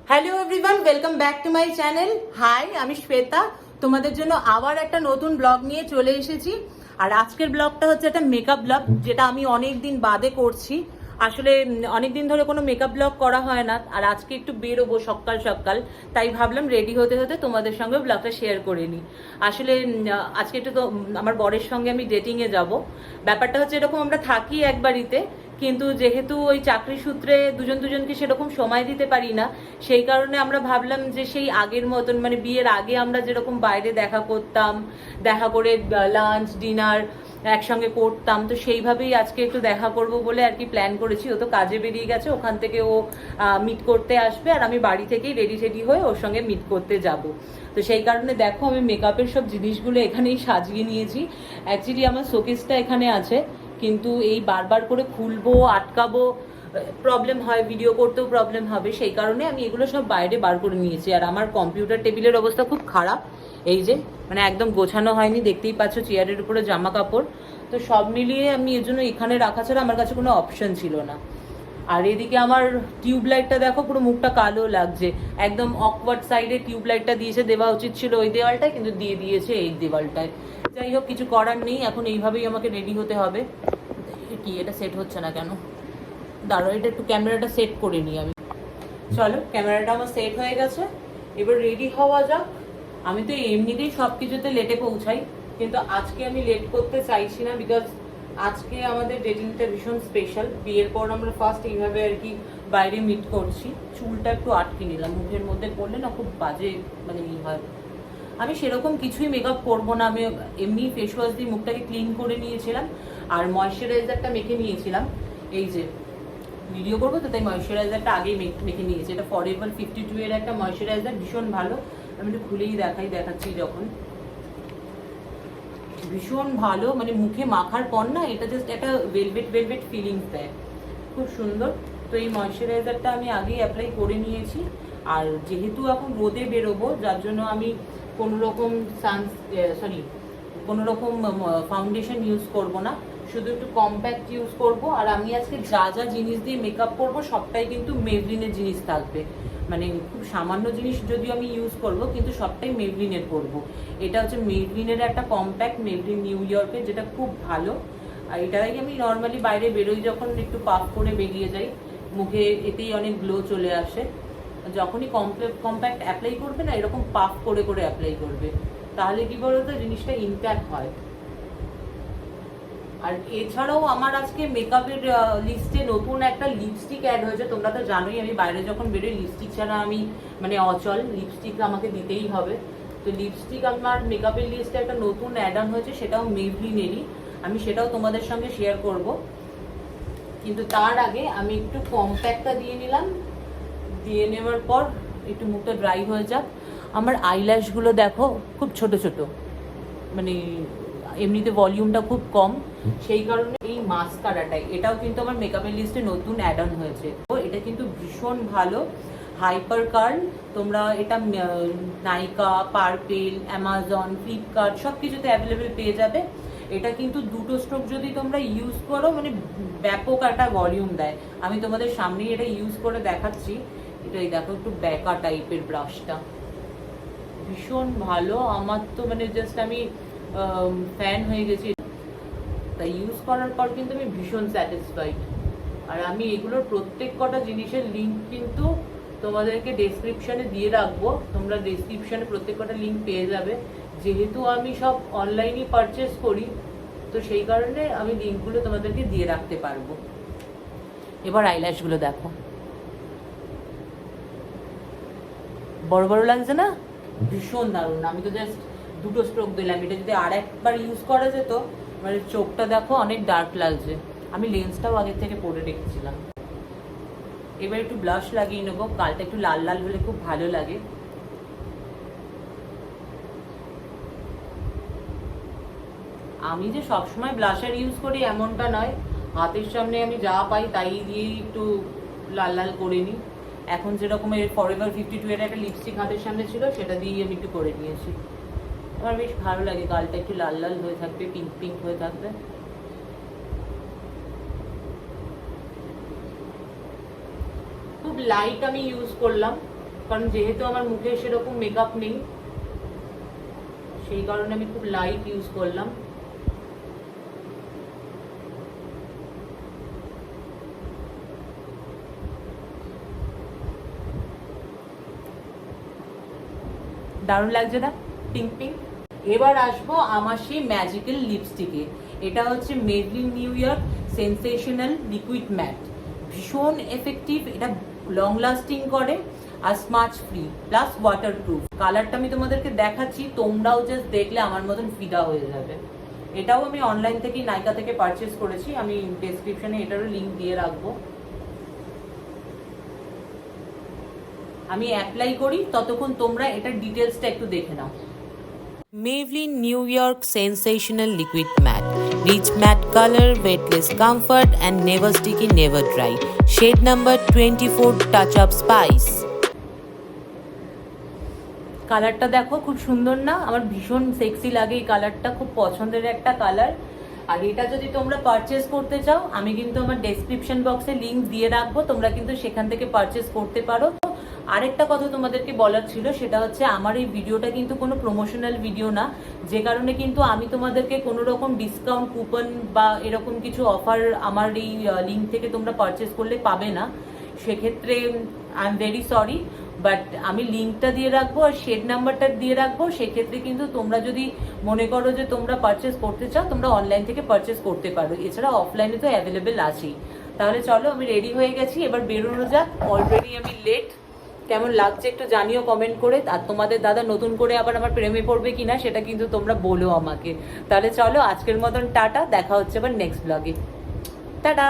Hello everyone, welcome back to my channel. Hi, আমি শ্বেতা। তোমাদের জন্য আবার একটা নতুন ব্লগ নিয়ে চলে এসেছি। আর আজকের ব্লগটা হচ্ছে একটা মেকআপ ব্লগ, যেটা আমি অনেক দিন বাদে করছি। আসলে অনেক দিন ধরে কোনো মেকআপ ব্লগ করা হয় না, আর আজকে একটু বেরোবো সকাল সকাল, তাই ভাবলাম রেডি হতে হতে তোমাদের সঙ্গে ব্লগটা শেয়ার করে নিই। আসলে আজকে একটু তো আমার বরের সঙ্গে আমি ডেটিংয়ে যাব। ব্যাপারটা হচ্ছে এরকম, আমরা থাকি এক বাড়িতে, কিন্তু যেহেতু ওই চাকরি সূত্রে দুজন দুজনকে সেরকম সময় দিতে পারি না, সেই কারণে আমরা ভাবলাম যে সেই আগের মতন, মানে বিয়ের আগে আমরা যেরকম বাইরে দেখা করতাম, দেখা করে লাঞ্চ ডিনার একসঙ্গে করতাম, তো সেইভাবেই আজকে একটু দেখা করব বলে আর কি প্ল্যান করেছি। ও তো কাজে বেরিয়ে গেছে, ওখান থেকে ও মিট করতে আসবে, আর আমি বাড়ি থেকেই রেডি টেডি হয়ে ওর সঙ্গে মিট করতে যাব। তো সেই কারণে দেখো, আমি মেকআপের সব জিনিসগুলো এখানেই সাজিয়ে নিয়েছি। অ্যাকচুয়ালি আমার শোকেসটা এখানে আছে, কিন্তু এই বারবার করে খুলবো, আটকাবো, প্রবলেম হয়, ভিডিও করতেও প্রবলেম হবে, সেই কারণে আমি এগুলো সব বাইরে বার করে নিয়েছি। আর আমার কম্পিউটার টেবিলের অবস্থা খুব খারাপ, এই যে মানে একদম গোছানো হয়নি, দেখতেই পাচ্ছ চেয়ারের উপরে জামা কাপড়। তো সব মিলিয়ে আমি এর জন্য এখানে রাখা ছাড়া আমার কাছে কোনো অপশন ছিল না। আর এদিকে আমার টিউবলাইটটা দেখো, পুরো মুখটা কালো লাগছে, একদম অকওয়ার্ড সাইডে টিউবলাইটটা দিয়েছে, দেওয়া উচিত ছিল ওই দেওয়ালটায়, কিন্তু দিয়ে দিয়েছে এই দেওয়ালটায়। যাই হোক, কিছু করার নেই, এখন এইভাবেই আমাকে রেডি হতে হবে। কি এটা সেট হচ্ছে না কেন? দাঁড়াও, এটা একটু ক্যামেরাটা সেট করে নিই আমি। চলো, ক্যামেরাটা আমার সেট হয়ে গেছে, এবার রেডি হওয়া যাক। আমি তো এমনিতেই সব কিছুতে লেটে পৌঁছাই, কিন্তু আজকে আমি লেট করতে চাইছি না, বিকজ আজকে আমাদের ডেটিংটা ভীষণ স্পেশাল। বিয়ের পর আমরা ফার্স্ট এইভাবে আর কি বাইরে মিট করছি। চুলটা একটু আটকে নিলাম, মুখের মধ্যে পড়লে না খুব বাজে মানে ই হয়। আমি সেরকম কিছুই মেকআপ করবো না, আমি এমনি ফেস ওয়াশ দিয়ে মুখটাকে ক্লিন করে নিয়েছিলাম, আর ময়শ্চারাইজারটা মেখে নিয়েছিলাম। এই যে ভিডিও করবো তো, তাই ময়শ্চারাইজারটা আগেই মেখে নিয়েছি। এটা ফরএভার 52 এর একটা ময়শ্চারাইজার, ভীষণ ভালো। আমি একটু খুলেই দেখাচ্ছি যখন, ভীষণ ভালো, মানে মুখে মাখার পর না এটা জাস্ট একটা ভেলভেট ভেলভেট ফিলিংস দেয়, খুব সুন্দর। তো এই ময়শ্চারাইজারটা আমি আগেই অ্যাপ্লাই করে নিয়েছি। আর যেহেতু এখন রোদে বেরোবো, যার জন্য আমি কোনোরকম কোনোরকম ফাউন্ডেশন ইউজ করব না, শুধু একটু কম্প্যাক্ট ইউজ করব। আর আমি আজকে যা যা জিনিস দিয়ে মেকআপ করব সবটাই কিন্তু মেবলিনের জিনিস থাকবে, মানে খুব সামান্য জিনিস যদিও আমি ইউজ করব, কিন্তু সবটাই মেবলিনের করব। এটা হচ্ছে মেবলিনের একটা কম্প্যাক্ট, মেবলিন নিউ ইয়র্কের, যেটা খুব ভালো। আর এটাই আমি নর্মালি বাইরে বেরোই যখন, একটু পাফ করে বেরিয়ে যাই, মুখে এতেই অনেক গ্লো চলে আসে। যখনই কম্প্যাক্ট অ্যাপ্লাই করবে না, এরকম পাফ করে করে অ্যাপ্লাই করবে, তাহলে কি বলতো জিনিসটা ইনট্যাক্ট হয়। আর এছাড়াও আমার আজকে মেকআপের লিস্টে নতুন একটা লিপস্টিক অ্যাড হয়েছে। তোমরা তো জানোই আমি বাইরে যখন বেরোই লিপস্টিক ছাড়া আমি মানে অচল, লিপস্টিক আমাকে দিতেই হবে। তো লিপস্টিক আমার মেকআপের লিস্টে একটা নতুন অ্যাড অন হয়েছে, সেটাও মেবলিনেরই। আমি সেটাও তোমাদের সঙ্গে শেয়ার করব, কিন্তু তার আগে আমি একটু কম্প্যাক্টটা দিয়ে নিলাম। দিয়ে নেওয়ার পর একটু মুখটা ড্রাই হয়ে যাক। আমার আইল্যাশগুলো দেখো খুব ছোট ছোট, মানে এমনিতে ভলিউমটা খুব কম, সেই কারণে এই মাস্কারাটাই, এটাও কিন্তু আমার মেকআপের লিস্টে নতুন অ্যাড অন হয়েছে। তো এটা কিন্তু ভীষণ ভালো, হাইপার কার্ল। তোমরা এটা নাইকা, পার্পেল, অ্যামাজন, ফ্লিপকার্ট সব কিছুতে অ্যাভেলেবেল পেয়ে যাবে। এটা কিন্তু দুটো স্ট্রোক যদি তোমরা ইউজ করো, মানে ব্যাপক একটা ভলিউম দেয়। আমি তোমাদের সামনেই এটা ইউজ করে দেখাচ্ছি। এটাই দেখো, একটু ব্যাকা টাইপের ব্রাশটা, ভীষণ ভালো। আমার তো মানে জাস্ট আমি ফ্যান হয়ে গেছি, তাই ইউজ করার পর কিন্তু আমি ভীষণ স্যাটিসফাইড। আর আমি এগুলোর প্রত্যেক কটা জিনিসের লিঙ্ক কিন্তু তোমাদেরকে ডেসক্রিপশনে দিয়ে রাখবো, তোমরা ডেসক্রিপশনে প্রত্যেক কটা লিঙ্ক পেয়ে যাবে। যেহেতু আমি সব অনলাইনে পারচেস করি, তো সেই কারণে আমি লিঙ্কগুলো তোমাদেরকে দিয়ে রাখতে পারবো। এবার আইল্যাশগুলো দেখো, বড় বড় লাগছে না? ভীষণ দারুণ। আমি তো জাস্ট দুটো স্ট্রোক দিলাম, এটা যদি আর একবার ইউজ করা যেত, মানে চোখটা দেখো অনেক ডার্ক লাগছে। আমি লেন্সটাও আগের থেকে পরে রেখেছিলাম। এবার একটু ব্লাশ লাগিয়ে নেবো, গালটা একটু লাল লাল হলে খুব ভালো লাগে। আমি যে সবসময় ব্লাশার ইউজ করি এমনটা নয়, হাতের সামনে আমি যা পাই তাই দিয়েই একটু লাল লাল করে নিই। এখন যেরকম এর ফরএভার 52 এর একটা লিপস্টিক হাতের সামনে ছিল, সেটা দিয়েই আমি একটু করে নিয়েছি। আমার বেশ ভালো লাগে, গালটা একটু লাল লাল হয়ে থাকবে, পিঙ্ক পিঙ্ক হয়ে থাকবে। খুব লাইট আমি ইউজ করলাম, কারণ যেহেতু আমার মুখে সেরকম মেকআপ নেই, সেই কারণে আমি খুব লাইট ইউজ করলাম। দারুণ লাগছে না, পিঙ্ক পিঙ্ক। এবার আসবো আমার সেই ম্যাজিক্যাল লিপস্টিকে। এটা হচ্ছে Maybelline new York sensational liquid mat. ভীষণ এফেক্টিভ, এটা লং লাস্টিং করে আর স্মাচ ফ্রি প্লাস ওয়াটারপ্রুফ। কালারটা আমি তোমাদেরকে দেখাচ্ছি, তোমরাও জাস্ট দেখলে আমার মতন ফিদা হয়ে যাবে। এটাও আমি অনলাইন থেকে নাইকা থেকে পারচেস করেছি, আমি ডেসক্রিপশনে এটারও লিঙ্ক দিয়ে রাখবো। আমি অ্যাপ্লাই করি ততক্ষণ তোমরা এটার ডিটেলসটা একটু দেখে নাও। Maybelline New York Sensational Liquid Matte. Rich matte color, weightless comfort and never sticky, never dry. Shade number 24 Touch Up Spice. কালারটা দেখো খুব সুন্দর না? আমার ভীষণ সেক্সি লাগে এই কালারটা, খুব পছন্দের একটা কালার। আর এটা যদি তোমরা পারচেস করতে চাও, আমি কিন্তু আমার ডেসক্রিপশন বক্সে লিঙ্ক দিয়ে রাখবো, তোমরা কিন্তু সেখান থেকে পারচেস করতে পারো। আরেকটা কথা তোমাদেরকে বলার ছিল, সেটা হচ্ছে আমার এই ভিডিওটা কিন্তু কোনো প্রমোশনাল ভিডিও না, যে কারণে কিন্তু আমি তোমাদেরকে কোনো রকম ডিসকাউন্ট কুপন বা এরকম কিছু অফার আমার এই লিঙ্ক থেকে তোমরা পারচেস করলে পাবে না। সেক্ষেত্রে I am very sorry, but আমি লিঙ্কটা দিয়ে রাখবো আর শেড নাম্বারটা দিয়ে রাখবো। সেক্ষেত্রে কিন্তু তোমরা যদি মনে করো যে তোমরা পারচেস করতে চাও, তোমরা অনলাইন থেকে পারচেস করতে পারো। এছাড়া অফলাইনে তো অ্যাভেলেবেল আছেই। তাহলে চলো, আমি রেডি হয়ে গেছি, এবার বেরোনো যাক। অলরেডি আমি লেট। কেমন লাগছে একটু জানিও কমেন্ট করে। আর তোমাদের দাদা নতুন করে আবার আমার প্রেমে পড়বে কিনা সেটা কিন্তু তোমরা বলো আমাকে। তাহলে চলো, আজকের মতন টাটা, দেখা হচ্ছে আবার নেক্সট ব্লগে। টাটা।